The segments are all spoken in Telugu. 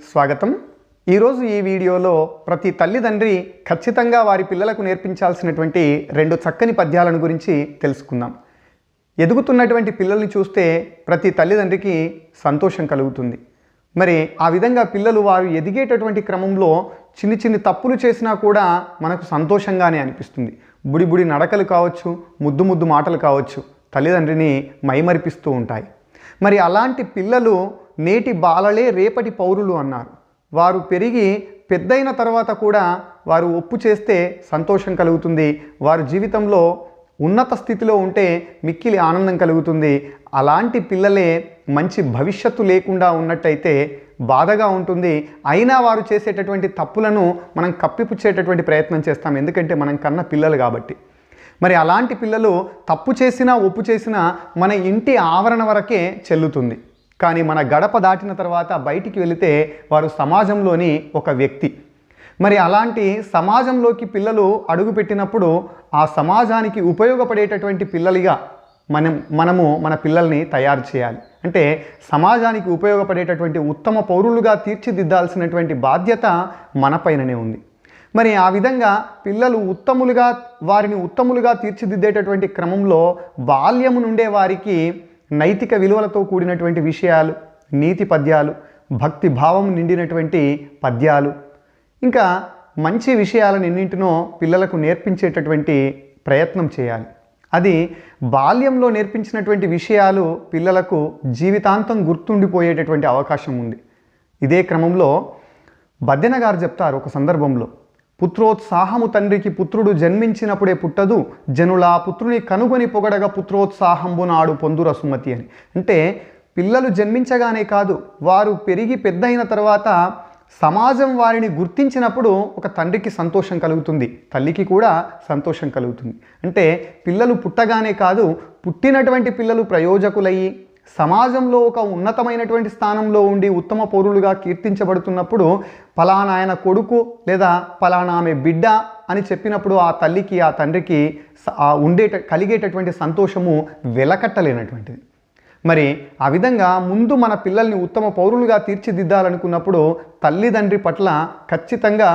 స్వాగతం. ఈరోజు ఈ వీడియోలో ప్రతి తల్లిదండ్రి ఖచ్చితంగా వారి పిల్లలకు నేర్పించాల్సినటువంటి రెండు చక్కని పద్యాలను గురించి తెలుసుకుందాం. ఎదుగుతున్నటువంటి పిల్లల్ని చూస్తే ప్రతి తల్లిదండ్రికి సంతోషం కలుగుతుంది. మరి ఆ విధంగా పిల్లలు వారు ఎదిగేటటువంటి క్రమంలో చిన్ని చిన్ని తప్పులు చేసినా కూడా మనకు సంతోషంగానే అనిపిస్తుంది. బుడి బుడి నడకలు కావచ్చు, ముద్దు ముద్దు మాటలు కావచ్చు, తల్లిదండ్రిని మైమరిపిస్తూ ఉంటాయి. మరి అలాంటి పిల్లలు నేటి బాలలే రేపటి పౌరులు అన్నారు. వారు పెరిగి పెద్దయిన తర్వాత కూడా వారు ఒప్పు చేస్తే సంతోషం కలుగుతుంది. వారు జీవితంలో ఉన్నత స్థితిలో ఉంటే మిక్కిలి ఆనందం కలుగుతుంది. అలాంటి పిల్లలే మంచి భవిష్యత్తు లేకుండా ఉన్నట్టయితే బాధగా ఉంటుంది. అయినా వారు చేసేటటువంటి తప్పులను మనం కప్పిపుచ్చేటటువంటి ప్రయత్నం చేస్తాం, ఎందుకంటే మనం కన్న పిల్లలు కాబట్టి. మరి అలాంటి పిల్లలు తప్పు చేసినా ఒప్పు చేసినా మన ఇంటి ఆవరణ వరకే చెల్లుతుంది. కానీ మన గడప దాటిన తర్వాత బయటికి వెళితే వారు సమాజంలోని ఒక వ్యక్తి. మరి అలాంటి సమాజంలోకి పిల్లలు అడుగుపెట్టినప్పుడు ఆ సమాజానికి ఉపయోగపడేటటువంటి పిల్లలుగా మనము మన పిల్లల్ని తయారు చేయాలి. అంటే సమాజానికి ఉపయోగపడేటటువంటి ఉత్తమ పౌరులుగా తీర్చిదిద్దాల్సినటువంటి బాధ్యత మనపైననే ఉంది. మరి ఆ విధంగా పిల్లలు వారిని ఉత్తములుగా తీర్చిదిద్దేటటువంటి క్రమంలో బాల్యము నుండే వారికి నైతిక విలువలతో కూడినటువంటి విషయాలు, నీతి పద్యాలు, భక్తి భావం నిండినటువంటి పద్యాలు, ఇంకా మంచి విషయాలను ఎన్నింటినో పిల్లలకు నేర్పించేటటువంటి ప్రయత్నం చేయాలి. అది బాల్యంలో నేర్పించినటువంటి విషయాలు పిల్లలకు జీవితాంతం గుర్తుండిపోయేటటువంటి అవకాశం ఉంది. ఇదే క్రమంలో బద్దెన గారు చెప్తారు ఒక సందర్భంలో, పుత్రోత్సాహము తండ్రికి పుత్రుడు జన్మించినప్పుడే పుట్టదు, జనులా పుత్రుని కనుగొని పొగడగా పుత్రోత్సాహంబు నాడు పొందుర సుమతి అని. అంటే పిల్లలు జన్మించగానే కాదు, వారు పెరిగి పెద్దయిన తర్వాత సమాజం వారిని గుర్తించినప్పుడు ఒక తండ్రికి సంతోషం కలుగుతుంది, తల్లికి కూడా సంతోషం కలుగుతుంది. అంటే పిల్లలు పుట్టగానే కాదు, పుట్టినటువంటి పిల్లలు ప్రయోజకులయ్యి సమాజంలో ఒక ఉన్నతమైనటువంటి స్థానంలో ఉండి ఉత్తమ పౌరులుగా కీర్తించబడుతున్నప్పుడు పలానా ఆయన కొడుకు లేదా పలానా ఆమె బిడ్డ అని చెప్పినప్పుడు ఆ తల్లికి ఆ తండ్రికి కలిగేటటువంటి సంతోషము వెలకట్టలేనటువంటిది. మరి ఆ విధంగా ముందు మన పిల్లల్ని ఉత్తమ పౌరులుగా తీర్చిదిద్దాలనుకున్నప్పుడు తల్లిదండ్రి పట్ల ఖచ్చితంగా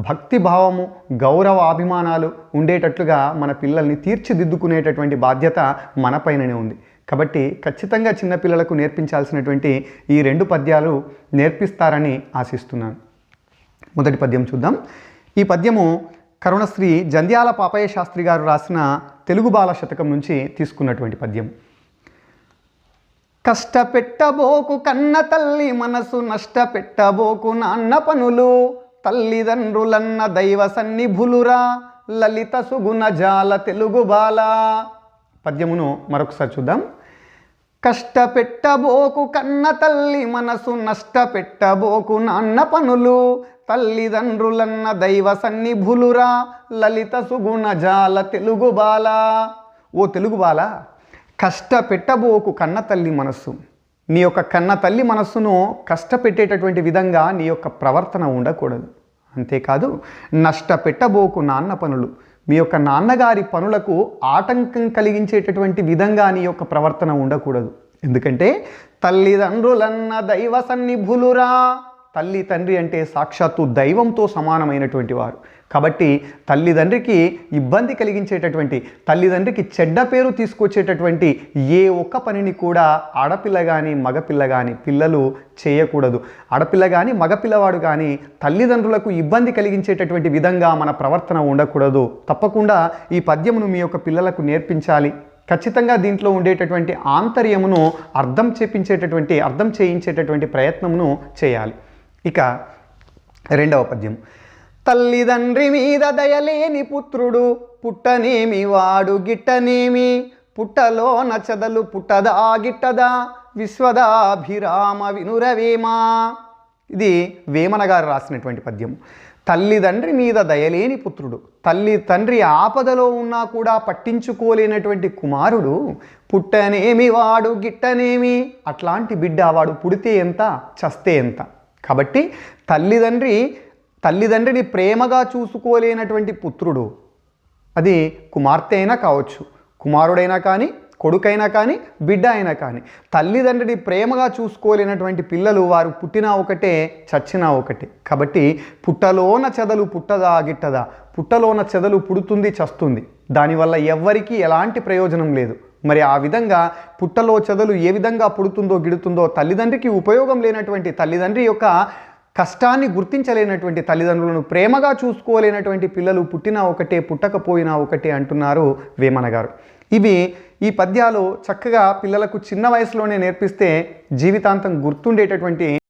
భక్తి భావము, గౌరవ అభిమానాలు ఉండేటట్లుగా మన పిల్లల్ని తీర్చిదిద్దుకునేటటువంటి బాధ్యత మనపైననే ఉంది. కాబట్టి ఖచ్చితంగా చిన్నపిల్లలకు నేర్పించాల్సినటువంటి ఈ రెండు పద్యాలు నేర్పిస్తారని ఆశిస్తున్నాను. మొదటి పద్యం చూద్దాం. ఈ పద్యము కరుణశ్రీ జంధ్యాల పాపయ్య శాస్త్రి గారు రాసిన తెలుగు బాల శతకం నుంచి తీసుకున్నటువంటి పద్యం. కష్టపెట్టబోకు కన్న తల్లి మనసు, నష్టపెట్టబోకు నాన్న పనులు, తల్లిదండ్రులన్న దైవ సన్నిభులురా, లలిత సుగుణ జాల తెలుగు బాల. పద్యమును మరొకసారి చూద్దాం. కష్టపెట్టబోకు కన్న తల్లి మనసు, నష్టపెట్టబోకు నాన్న పనులు, తల్లిదండ్రులన్న దైవ సన్నిభులురా, లలిత సుగుణ జాల తెలుగు బాల. ఓ తెలుగు బాల, కష్టపెట్టబోకు కన్న తల్లి మనస్సు. నీ యొక్క కన్న తల్లి మనస్సును కష్టపెట్టేటటువంటి విధంగా నీ యొక్క ప్రవర్తన ఉండకూడదు. అంతేకాదు, నష్టపెట్టబోకు నాన్న పనులు, మీ యొక్క నాన్నగారి పనులకు ఆటంకం కలిగించేటటువంటి విధంగా నీ యొక్క ప్రవర్తన ఉండకూడదు. ఎందుకంటే తల్లిదండ్రులన్న దైవ సన్నిభులురా, తల్లి తండ్రి అంటే సాక్షాత్తు దైవంతో సమానమైనటువంటి వారు. కాబట్టి తల్లిదండ్రికి ఇబ్బంది కలిగించేటటువంటి, తల్లిదండ్రికి చెడ్డ పేరు తీసుకొచ్చేటటువంటి ఏ ఒక్క పనిని కూడా ఆడపిల్ల కానీ మగపిల్ల కానీ పిల్లలు చేయకూడదు. ఆడపిల్ల కానీ మగపిల్లవాడు కానీ తల్లిదండ్రులకు ఇబ్బంది కలిగించేటటువంటి విధంగా మన ప్రవర్తన ఉండకూడదు. తప్పకుండా ఈ పద్యమును మీ యొక్క పిల్లలకు నేర్పించాలి. ఖచ్చితంగా దీంట్లో ఉండేటటువంటి ఆంతర్యమును అర్థం చేయించేటటువంటి ప్రయత్నమును చేయాలి. ఇక రెండవ పద్యం. తల్లిదండ్రి మీద దయలేని పుత్రుడు, పుట్టనేమి వాడు గిట్టనేమి, పుట్టలో నచదలు పుట్టదా గిట్టదా, విశ్వదాభిరామ వినురవేమా. ఇది వేమన గారు రాసినటువంటి పద్యం. తల్లిదండ్రి మీద దయలేని పుత్రుడు, తల్లి తండ్రి ఆపదలో ఉన్నా కూడా పట్టించుకోలేనటువంటి కుమారుడు, పుట్టనేమి వాడు గిట్టనేమి, అట్లాంటి బిడ్డ వాడు పుడితే ఎంత చస్తే ఎంత. కాబట్టి తల్లిదండ్రిని ప్రేమగా చూసుకోలేనటువంటి పుత్రుడు, అది కుమార్తె అయినా కావచ్చు, కుమారుడైనా కానీ కొడుకైనా కానీ బిడ్డ అయినా కానీ తల్లిదండ్రిని ప్రేమగా చూసుకోలేనటువంటి పిల్లలు వారు పుట్టినా ఒకటే చచ్చినా ఒకటే. కాబట్టి పుట్టలోన చెదలు పుట్టదా గిట్టదా, పుట్టలోన చెదలు పుడుతుంది చస్తుంది, దానివల్ల ఎవ్వరికీ ఎలాంటి ప్రయోజనం లేదు. మరి ఆ విధంగా పుట్టలో చెదలు ఏ విధంగా పుడుతుందో గిడుతుందో, తల్లిదండ్రికి ఉపయోగం లేనటువంటి తల్లిదండ్రి యొక్క కష్టాన్ని గుర్తించలేనటువంటి తల్లిదండ్రులను ప్రేమగా చూసుకోలేనటువంటి పిల్లలు పుట్టినా ఒకటే పుట్టకపోయినా ఒకటే అంటున్నారు వేమన గారు. ఇవి ఈ పద్యాలు చక్కగా పిల్లలకు చిన్న వయసులోనే నేర్పిస్తే జీవితాంతం గుర్తుండేటటువంటి